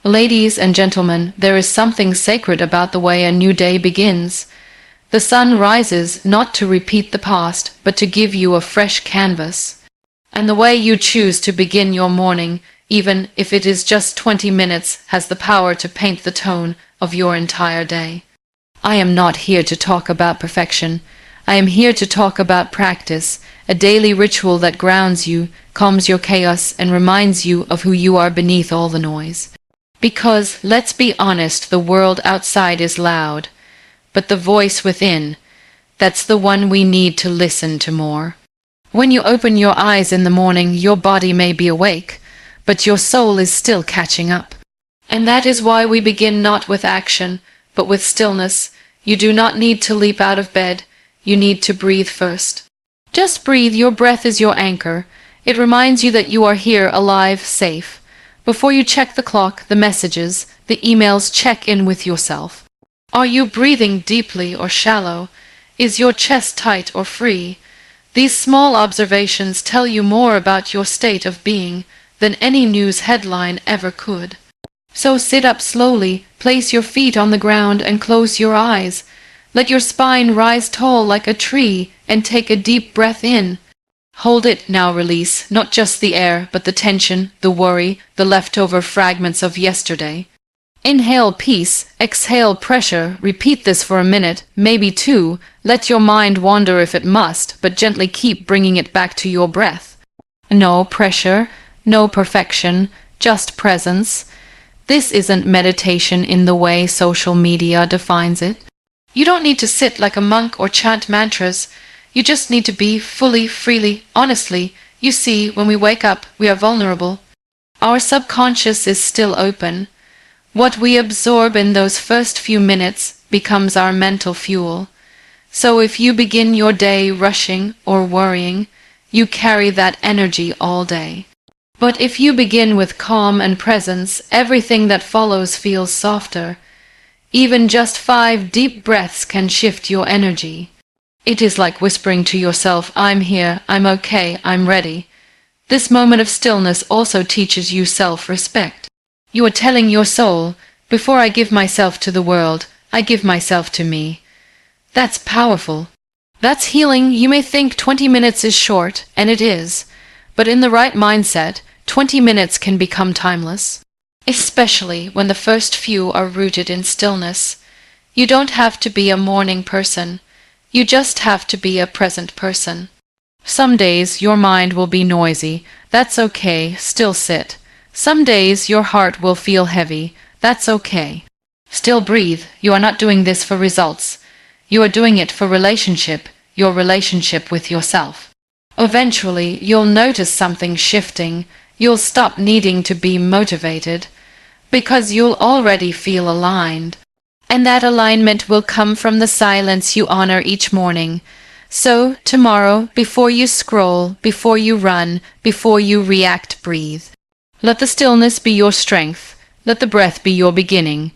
Ladies and gentlemen, there is something sacred about the way a new day begins. The sun rises not to repeat the past, but to give you a fresh canvas. And the way you choose to begin your morning, even if it is just 20 minutes, has the power to paint the tone of your entire day. I am not here to talk about perfection. I am here to talk about practice, a daily ritual that grounds you, calms your chaos, and reminds you of who you are beneath all the noise. Because, let's be honest, the world outside is loud, but the voice within, that's the one we need to listen to more. When you open your eyes in the morning, your body may be awake, but your soul is still catching up. And that is why we begin not with action, but with stillness. You do not need to leap out of bed, you need to breathe first. Just breathe, your breath is your anchor. It reminds you that you are here, alive, safe. Before you check the clock, the messages, the emails, check in with yourself. Are you breathing deeply or shallow? Is your chest tight or free? These small observations tell you more about your state of being than any news headline ever could. So sit up slowly, place your feet on the ground and close your eyes. Let your spine rise tall like a tree and take a deep breath in. Hold it, now release, not just the air, but the tension, the worry, the leftover fragments of yesterday. Inhale peace, exhale pressure, repeat this for a minute, maybe two, let your mind wander if it must, but gently keep bringing it back to your breath. No pressure, no perfection, just presence. This isn't meditation in the way social media defines it. You don't need to sit like a monk or chant mantras. You just need to be fully, freely, honestly. You see, when we wake up, we are vulnerable. Our subconscious is still open. What we absorb in those first few minutes becomes our mental fuel. So if you begin your day rushing or worrying, you carry that energy all day. But if you begin with calm and presence, everything that follows feels softer. Even just 5 deep breaths can shift your energy. It is like whispering to yourself, I'm here, I'm okay, I'm ready. This moment of stillness also teaches you self-respect. You are telling your soul, before I give myself to the world, I give myself to me. That's powerful. That's healing. You may think 20 minutes is short, and it is. But in the right mindset, 20 minutes can become timeless. Especially when the first few are rooted in stillness. You don't have to be a morning person. You just have to be a present person. Some days your mind will be noisy. That's okay, still sit. Some days your heart will feel heavy. That's okay. Still breathe. You are not doing this for results. You are doing it for relationship, your relationship with yourself. Eventually, you'll notice something shifting. You'll stop needing to be motivated, because you'll already feel aligned. And that alignment will come from the silence you honor each morning. So, tomorrow, before you scroll, before you run, before you react, breathe. Let the stillness be your strength. Let the breath be your beginning.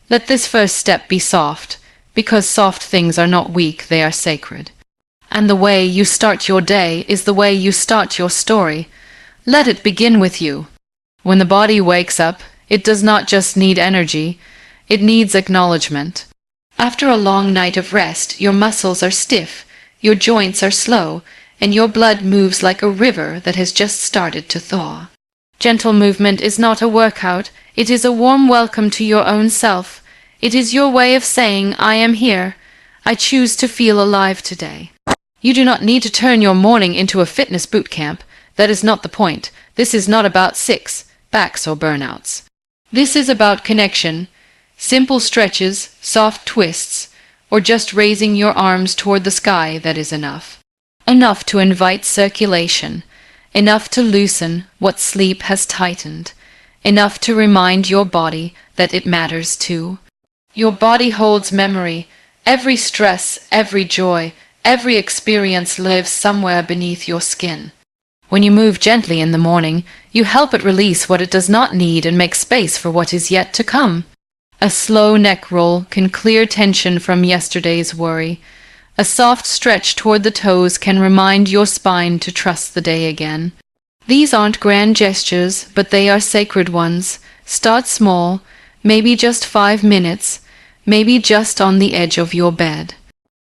Let this first step be soft, because soft things are not weak, they are sacred. And the way you start your day is the way you start your story. Let it begin with you. When the body wakes up, it does not just need energy. It needs acknowledgement. After a long night of rest, your muscles are stiff, your joints are slow, and your blood moves like a river that has just started to thaw. Gentle movement is not a workout, it is a warm welcome to your own self. It is your way of saying, I am here. I choose to feel alive today. You do not need to turn your morning into a fitness boot camp. That is not the point. This is not about six-packs or burnouts. This is about connection. Simple stretches, soft twists, or just raising your arms toward the sky, that is enough. Enough to invite circulation. Enough to loosen what sleep has tightened. Enough to remind your body that it matters too. Your body holds memory. Every stress, every joy, every experience lives somewhere beneath your skin. When you move gently in the morning, you help it release what it does not need and make space for what is yet to come. A slow neck roll can clear tension from yesterday's worry. A soft stretch toward the toes can remind your spine to trust the day again. These aren't grand gestures, but they are sacred ones, Start small, maybe just 5 minutes, maybe just on the edge of your bed.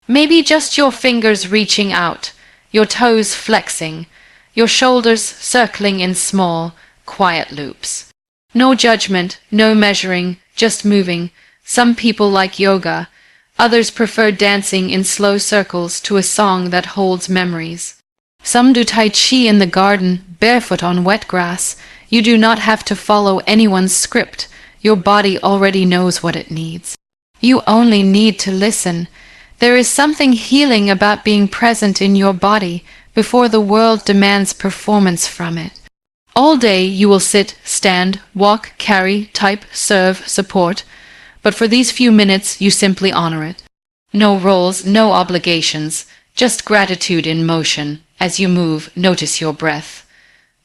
Maybe just your fingers reaching out, your toes flexing, your shoulders circling in small, quiet loops. No judgment, no measuring, just moving. Some people like yoga, others prefer dancing in slow circles to a song that holds memories. Some do tai chi in the garden, barefoot on wet grass. You do not have to follow anyone's script. Your body already knows what it needs. You only need to listen. There is something healing about being present in your body before the world demands performance from it. All day you will sit, stand, walk, carry, type, serve, support, but for these few minutes you simply honor it. No roles, no obligations, just gratitude in motion. As you move, notice your breath.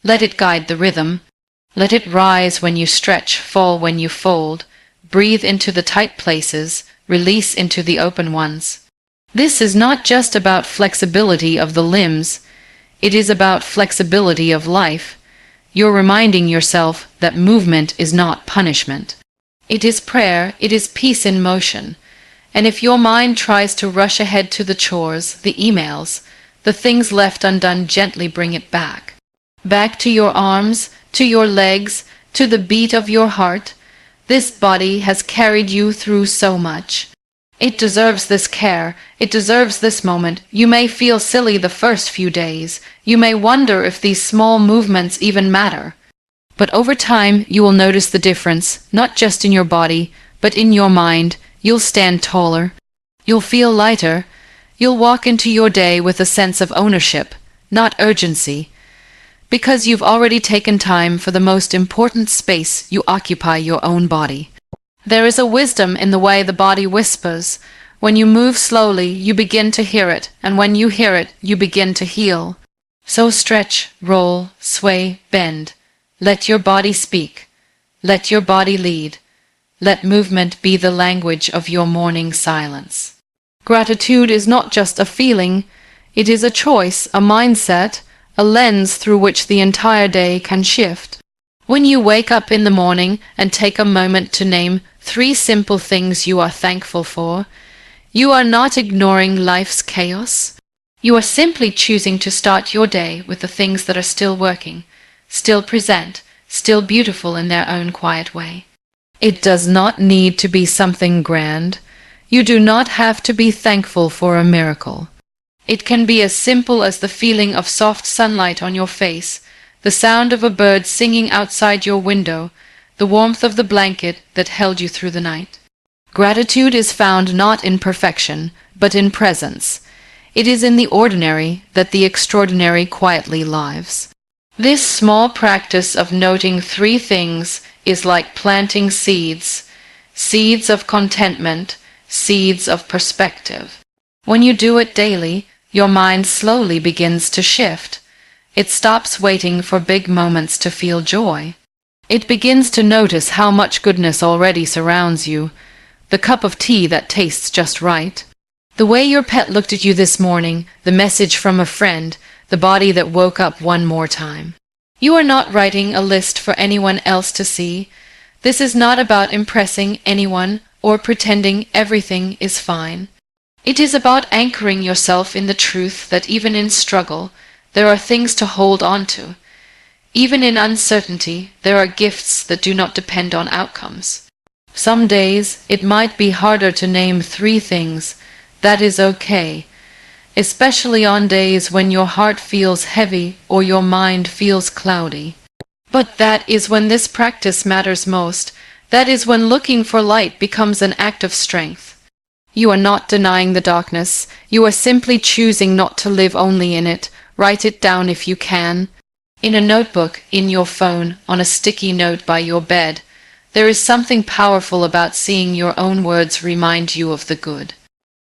Let it guide the rhythm. Let it rise when you stretch, fall when you fold. Breathe into the tight places, release into the open ones. This is not just about flexibility of the limbs. It is about flexibility of life. You're reminding yourself that movement is not punishment. It is prayer, it is peace in motion. And if your mind tries to rush ahead to the chores, the emails, the things left undone, gently bring it back. Back to your arms, to your legs, to the beat of your heart. This body has carried you through so much. It deserves this care. It deserves this moment. You may feel silly the first few days. You may wonder if these small movements even matter. But over time, you will notice the difference, not just in your body, but in your mind. You'll stand taller. You'll feel lighter. You'll walk into your day with a sense of ownership, not urgency. Because you've already taken time for the most important space you occupy, your own body. There is a wisdom in the way the body whispers. When you move slowly, you begin to hear it, and when you hear it, you begin to heal. So stretch, roll, sway, bend. Let your body speak. Let your body lead. Let movement be the language of your morning silence. Gratitude is not just a feeling. It is a choice, a mindset, a lens through which the entire day can shift. When you wake up in the morning and take a moment to name 3 simple things you are thankful for, you are not ignoring life's chaos. You are simply choosing to start your day with the things that are still working, still present, still beautiful in their own quiet way. It does not need to be something grand. You do not have to be thankful for a miracle. It can be as simple as the feeling of soft sunlight on your face, the sound of a bird singing outside your window, the warmth of the blanket that held you through the night. Gratitude is found not in perfection, but in presence. It is in the ordinary that the extraordinary quietly lives. This small practice of noting 3 things is like planting seeds, seeds of contentment, seeds of perspective. When you do it daily, your mind slowly begins to shift. It stops waiting for big moments to feel joy. It begins to notice how much goodness already surrounds you, the cup of tea that tastes just right, the way your pet looked at you this morning, the message from a friend, the body that woke up one more time. You are not writing a list for anyone else to see. This is not about impressing anyone or pretending everything is fine. It is about anchoring yourself in the truth that even in struggle, there are things to hold on to. Even in uncertainty, there are gifts that do not depend on outcomes. Some days, it might be harder to name 3 things. That is okay, especially on days when your heart feels heavy or your mind feels cloudy. But that is when this practice matters most. That is when looking for light becomes an act of strength. You are not denying the darkness. You are simply choosing not to live only in it. Write it down if you can. In a notebook, in your phone, on a sticky note by your bed. There is something powerful about seeing your own words remind you of the good.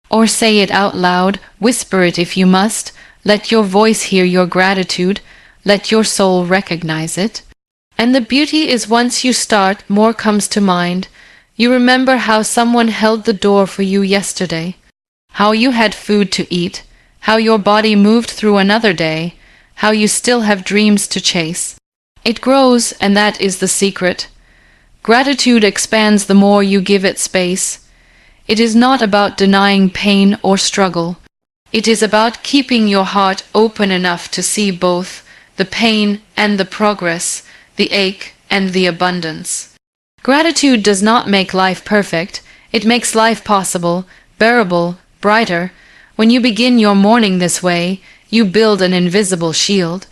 Or say it out loud, whisper it if you must. Let your voice hear your gratitude. Let your soul recognize it. And the beauty is once you start, more comes to mind. You remember how someone held the door for you yesterday, how you had food to eat, how your body moved through another day, how you still have dreams to chase. It grows, and that is the secret. Gratitude expands the more you give it space. It is not about denying pain or struggle. It is about keeping your heart open enough to see both the pain and the progress, the ache and the abundance. Gratitude does not make life perfect. It makes life possible, bearable, brighter. When you begin your morning this way, you build an invisible shield.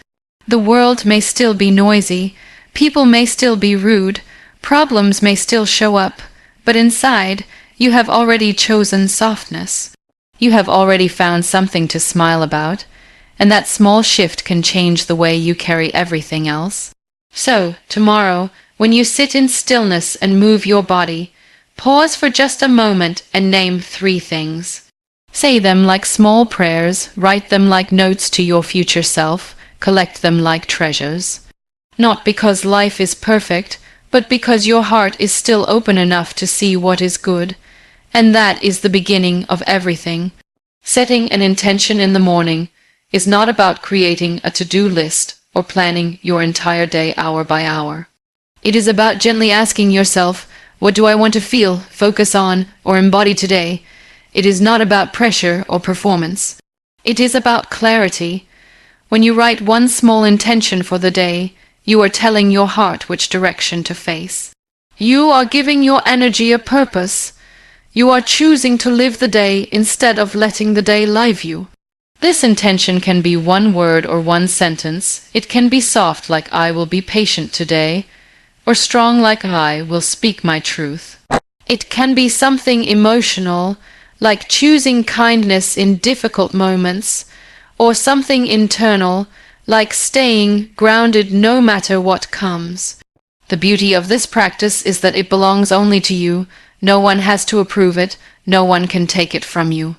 The world may still be noisy, people may still be rude, problems may still show up, but inside, you have already chosen softness. You have already found something to smile about, and that small shift can change the way you carry everything else. So, tomorrow, when you sit in stillness and move your body, pause for just a moment and name 3 things. Say them like small prayers, write them like notes to your future self, collect them like treasures. Not because life is perfect, but because your heart is still open enough to see what is good. And that is the beginning of everything. Setting an intention in the morning is not about creating a to-do list or planning your entire day hour by hour. It is about gently asking yourself, what do I want to feel, focus on, or embody today? It is not about pressure or performance. It is about clarity. When you write one small intention for the day, you are telling your heart which direction to face. You are giving your energy a purpose. You are choosing to live the day instead of letting the day live you. This intention can be 1 word or 1 sentence. It can be soft like I will be patient today, or strong like I will speak my truth. It can be something emotional, like choosing kindness in difficult moments, or something internal, like staying grounded no matter what comes. The beauty of this practice is that it belongs only to you. No one has to approve it. No one can take it from you.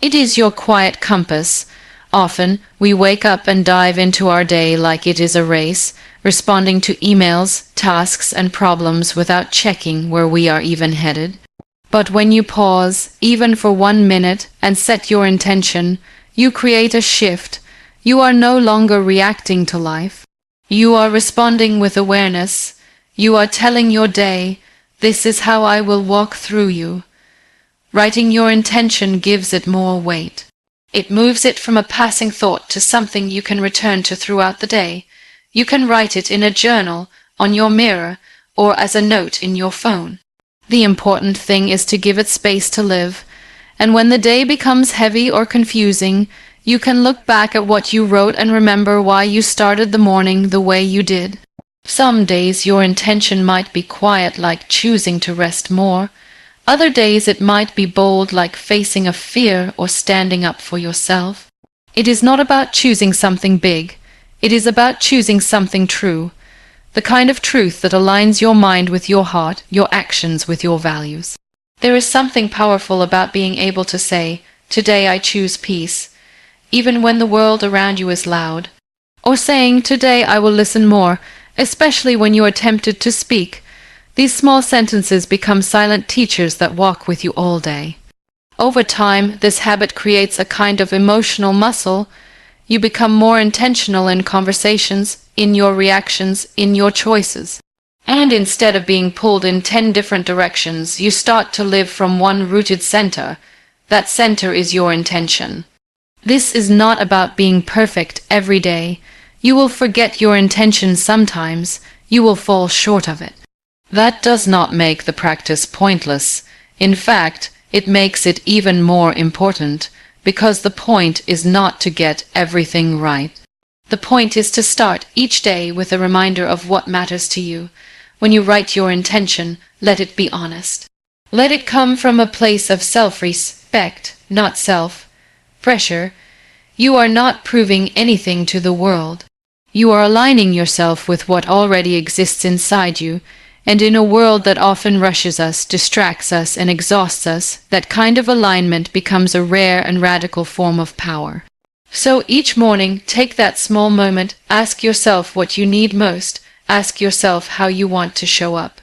It is your quiet compass. Often, we wake up and dive into our day like it is a race, responding to emails, tasks, and problems without checking where we are even headed. But when you pause, even for 1 minute, and set your intention, you create a shift. You are no longer reacting to life. You are responding with awareness. You are telling your day, this is how I will walk through you. Writing your intention gives it more weight. It moves it from a passing thought to something you can return to throughout the day. You can write it in a journal, on your mirror, or as a note in your phone. The important thing is to give it space to live, and when the day becomes heavy or confusing, you can look back at what you wrote and remember why you started the morning the way you did. Some days your intention might be quiet, like choosing to rest more. Other days it might be bold, like facing a fear or standing up for yourself. It is not about choosing something big. It is about choosing something true. The kind of truth that aligns your mind with your heart, your actions with your values. There is something powerful about being able to say, today I choose peace, even when the world around you is loud. Or saying, today I will listen more, especially when you are tempted to speak. These small sentences become silent teachers that walk with you all day. Over time, this habit creates a kind of emotional muscle. You become more intentional in conversations, in your reactions, in your choices. And instead of being pulled in 10 different directions, you start to live from one rooted center. That center is your intention. This is not about being perfect every day. You will forget your intention sometimes. You will fall short of it. That does not make the practice pointless. In fact, it makes it even more important, because the point is not to get everything right. The point is to start each day with a reminder of what matters to you. When you write your intention, let it be honest. Let it come from a place of self-respect, not self-pressure. You are not proving anything to the world. You are aligning yourself with what already exists inside you, and in a world that often rushes us, distracts us, and exhausts us, that kind of alignment becomes a rare and radical form of power. So each morning, take that small moment, ask yourself what you need most, ask yourself how you want to show up.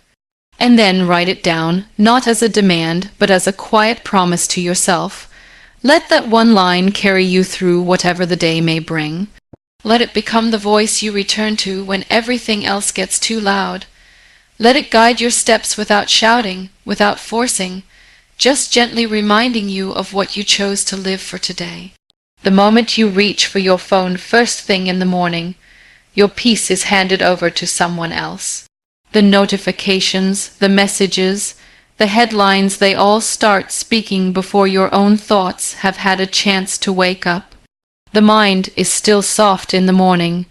And then write it down, not as a demand, but as a quiet promise to yourself. Let that one line carry you through whatever the day may bring. Let it become the voice you return to when everything else gets too loud. Let it guide your steps without shouting, without forcing, just gently reminding you of what you chose to live for today. The moment you reach for your phone first thing in the morning, your peace is handed over to someone else. The notifications, the messages, the headlines, they all start speaking before your own thoughts have had a chance to wake up. The mind is still soft in the morning,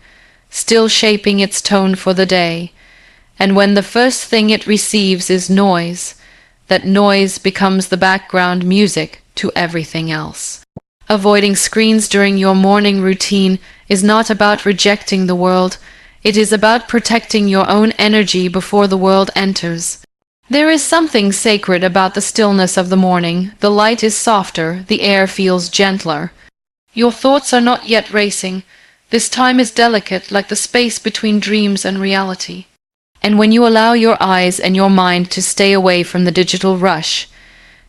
still shaping its tone for the day, and when the first thing it receives is noise, that noise becomes the background music to everything else. Avoiding screens during your morning routine is not about rejecting the world, it is about protecting your own energy before the world enters. There is something sacred about the stillness of the morning. The light is softer, the air feels gentler. Your thoughts are not yet racing. This time is delicate, like the space between dreams and reality. And when you allow your eyes and your mind to stay away from the digital rush,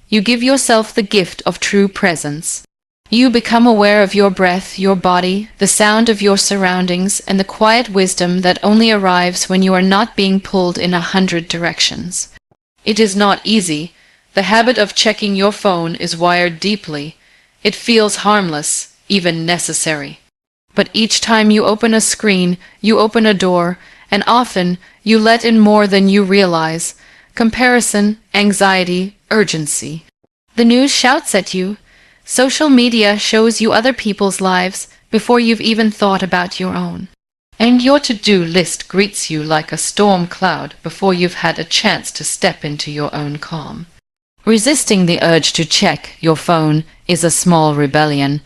you give yourself the gift of true presence. You become aware of your breath, your body, the sound of your surroundings, and the quiet wisdom that only arrives when you are not being pulled in 100 directions. It is not easy. The habit of checking your phone is wired deeply. It feels harmless, even necessary. But each time you open a screen, you open a door, and often you let in more than you realize: comparison, anxiety, urgency. The news shouts at you. Social media shows you other people's lives before you've even thought about your own. And your to-do list greets you like a storm cloud before you've had a chance to step into your own calm. Resisting the urge to check your phone is a small rebellion.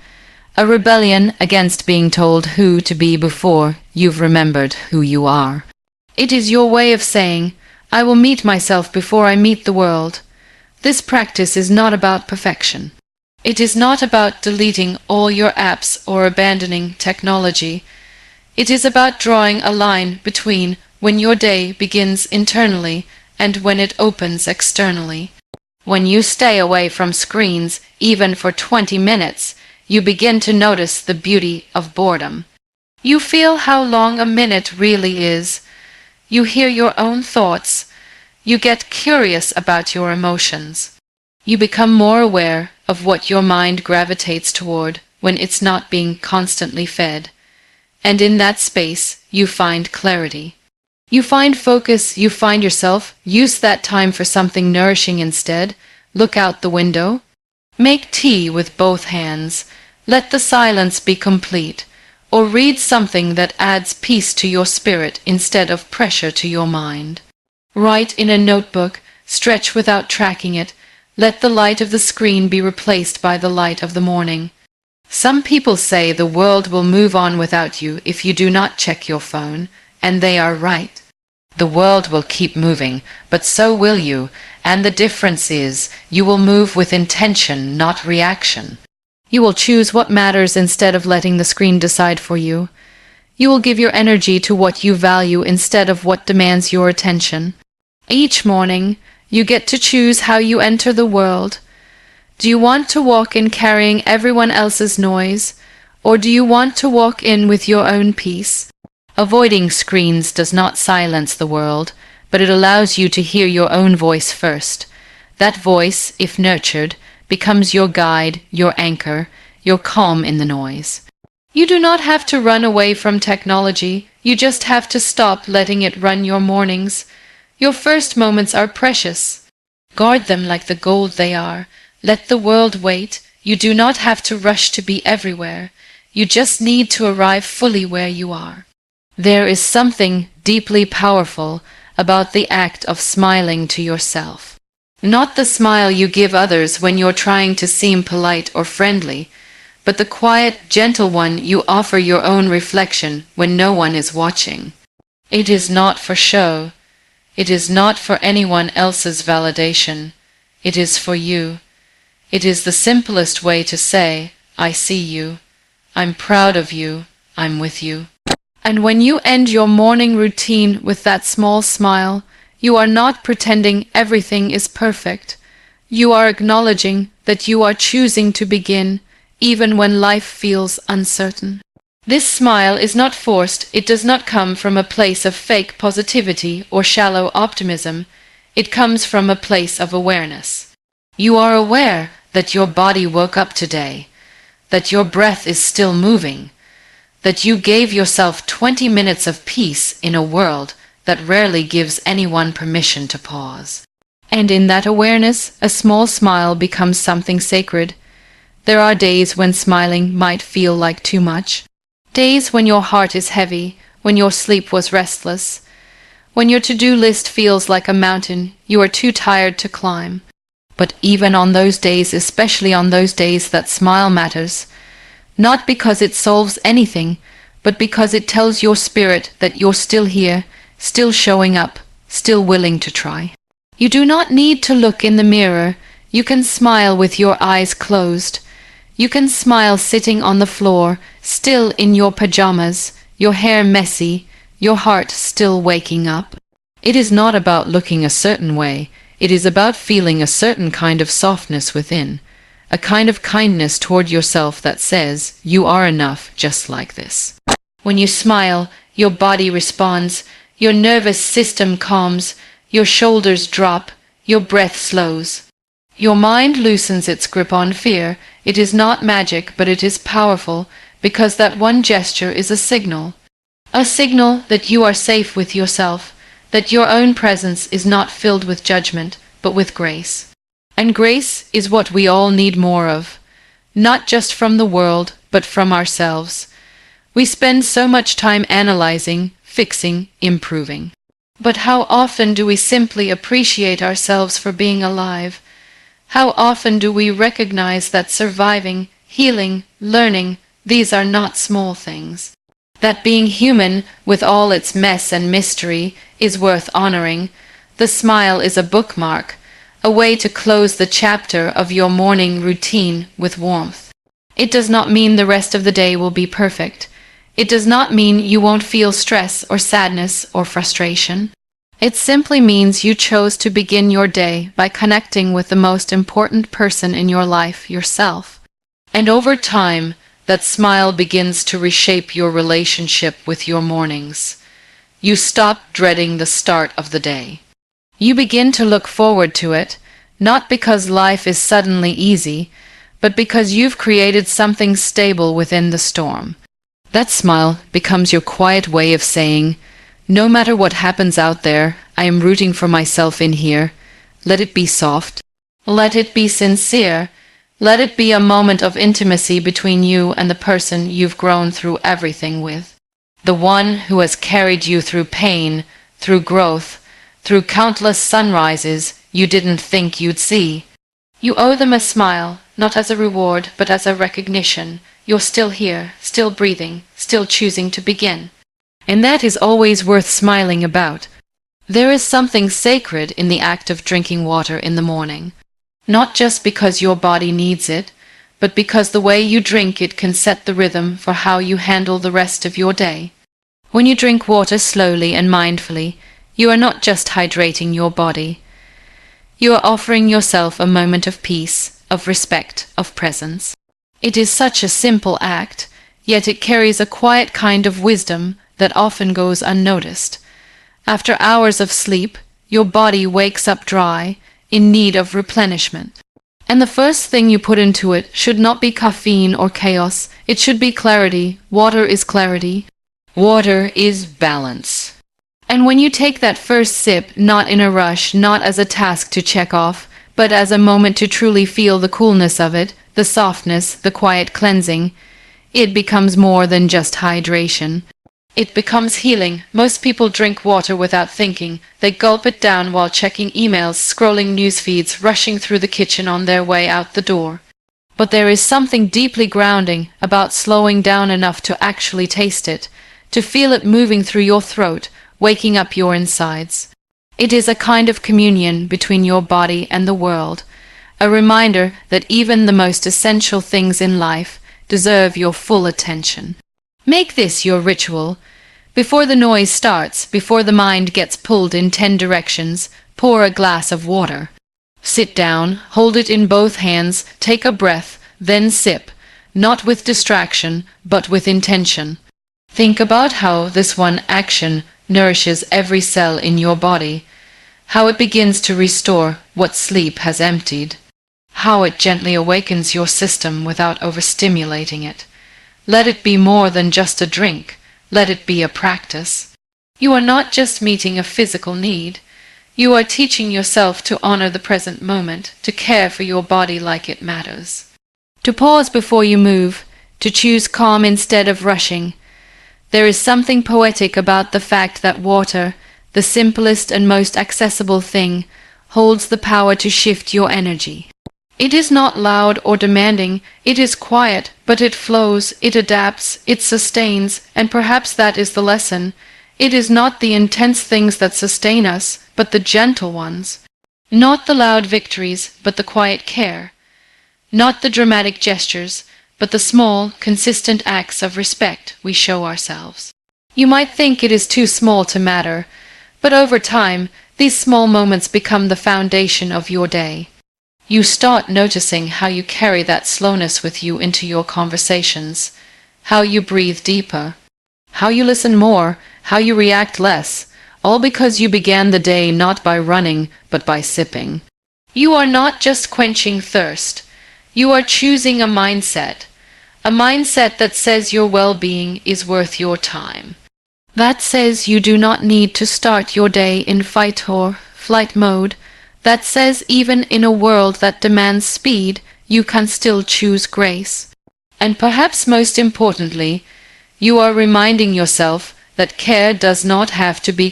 A rebellion against being told who to be before you've remembered who you are. It is your way of saying, I will meet myself before I meet the world. This practice is not about perfection. It is not about deleting all your apps or abandoning technology. It is about drawing a line between when your day begins internally and when it opens externally. When you stay away from screens, even for 20 minutes, you begin to notice the beauty of boredom. You feel how long a minute really is. You hear your own thoughts. You get curious about your emotions. You become more aware of what your mind gravitates toward when it's not being constantly fed. And in that space, you find clarity. You find focus, you find yourself. Use that time for something nourishing instead. Look out the window. Make tea with both hands. Let the silence be complete. Or read something that adds peace to your spirit instead of pressure to your mind. Write in a notebook. Stretch without tracking it. Let the light of the screen be replaced by the light of the morning. Some people say the world will move on without you if you do not check your phone, and they are right. The world will keep moving, but so will you, and the difference is you will move with intention, not reaction. You will choose what matters instead of letting the screen decide for you. You will give your energy to what you value instead of what demands your attention. Each morning, you get to choose how you enter the world. Do you want to walk in carrying everyone else's noise, or do you want to walk in with your own peace? Avoiding screens does not silence the world, but it allows you to hear your own voice first. That voice, if nurtured, becomes your guide, your anchor, your calm in the noise. You do not have to run away from technology, you just have to stop letting it run your mornings. Your first moments are precious. Guard them like the gold they are. Let the world wait. You do not have to rush to be everywhere. You just need to arrive fully where you are. There is something deeply powerful about the act of smiling to yourself. Not the smile you give others when you're trying to seem polite or friendly, but the quiet, gentle one you offer your own reflection when no one is watching. It is not for show. It is not for anyone else's validation. It is for you. It is the simplest way to say, I see you. I'm proud of you. I'm with you. And when you end your morning routine with that small smile, you are not pretending everything is perfect. You are acknowledging that you are choosing to begin, even when life feels uncertain. This smile is not forced, it does not come from a place of fake positivity or shallow optimism, it comes from a place of awareness. You are aware that your body woke up today, that your breath is still moving, that you gave yourself 20 minutes of peace in a world that rarely gives anyone permission to pause. And in that awareness, a small smile becomes something sacred. There are days when smiling might feel like too much. Days when your heart is heavy, when your sleep was restless, when your to-do list feels like a mountain you are too tired to climb. But even on those days, especially on those days, that smile matters. Not because it solves anything, but because it tells your spirit that you're still here, still showing up, still willing to try. You do not need to look in the mirror. You can smile with your eyes closed. You can smile sitting on the floor, still in your pajamas, your hair messy, your heart still waking up. It is not about looking a certain way. It is about feeling a certain kind of softness within, a kind of kindness toward yourself that says, you are enough just like this. When you smile, your body responds, your nervous system calms, your shoulders drop, your breath slows. Your mind loosens its grip on fear. It is not magic, but it is powerful, because that one gesture is a signal. A signal that you are safe with yourself, that your own presence is not filled with judgment, but with grace. And grace is what we all need more of, not just from the world, but from ourselves. We spend so much time analyzing, fixing, improving. But how often do we simply appreciate ourselves for being alive? How often do we recognize that surviving, healing, learning, these are not small things? That being human, with all its mess and mystery, is worth honoring. The smile is a bookmark, a way to close the chapter of your morning routine with warmth. It does not mean the rest of the day will be perfect. It does not mean you won't feel stress or sadness or frustration. It simply means you chose to begin your day by connecting with the most important person in your life, yourself. And over time, that smile begins to reshape your relationship with your mornings. You stop dreading the start of the day. You begin to look forward to it, not because life is suddenly easy, but because you've created something stable within the storm. That smile becomes your quiet way of saying, no matter what happens out there, I am rooting for myself in here. Let it be soft. Let it be sincere. Let it be a moment of intimacy between you and the person you've grown through everything with. The one who has carried you through pain, through growth, through countless sunrises you didn't think you'd see. You owe them a smile, not as a reward, but as a recognition. You're still here, still breathing, still choosing to begin. And that is always worth smiling about. There is something sacred in the act of drinking water in the morning. Not just because your body needs it, but because the way you drink it can set the rhythm for how you handle the rest of your day. When you drink water slowly and mindfully, you are not just hydrating your body. You are offering yourself a moment of peace, of respect, of presence. It is such a simple act, yet it carries a quiet kind of wisdom that often goes unnoticed. After hours of sleep, your body wakes up dry, in need of replenishment. And the first thing you put into it should not be caffeine or chaos. It should be clarity. Water is clarity. Water is balance. And when you take that first sip, not in a rush, not as a task to check off, but as a moment to truly feel the coolness of it, the softness, the quiet cleansing, it becomes more than just hydration. It becomes healing. Most people drink water without thinking. They gulp it down while checking emails, scrolling news feeds, rushing through the kitchen on their way out the door. But there is something deeply grounding about slowing down enough to actually taste it, to feel it moving through your throat, waking up your insides. It is a kind of communion between your body and the world, a reminder that even the most essential things in life deserve your full attention. Make this your ritual. Before the noise starts, before the mind gets pulled in 10 directions, pour a glass of water. Sit down, hold it in both hands, take a breath, then sip. not with distraction, but with intention. Think about how this one action nourishes every cell in your body, how it begins to restore what sleep has emptied, how it gently awakens your system without overstimulating it. Let it be more than just a drink. Let it be a practice. You are not just meeting a physical need. You are teaching yourself to honor the present moment, to care for your body like it matters, to pause before you move, to choose calm instead of rushing. There is something poetic about the fact that water, the simplest and most accessible thing, holds the power to shift your energy. It is not loud or demanding, it is quiet, but it flows, it adapts, it sustains, and perhaps that is the lesson. It is not the intense things that sustain us, but the gentle ones. Not the loud victories, but the quiet care. Not the dramatic gestures, but the small, consistent acts of respect we show ourselves. You might think it is too small to matter, but over time, these small moments become the foundation of your day. You start noticing how you carry that slowness with you into your conversations, how you breathe deeper, how you listen more, how you react less, all because you began the day not by running, but by sipping. You are not just quenching thirst. You are choosing a mindset that says your well-being is worth your time. That says you do not need to start your day in fight or flight mode. That says even in a world that demands speed, you can still choose grace. And perhaps most importantly, you are reminding yourself that care does not have to be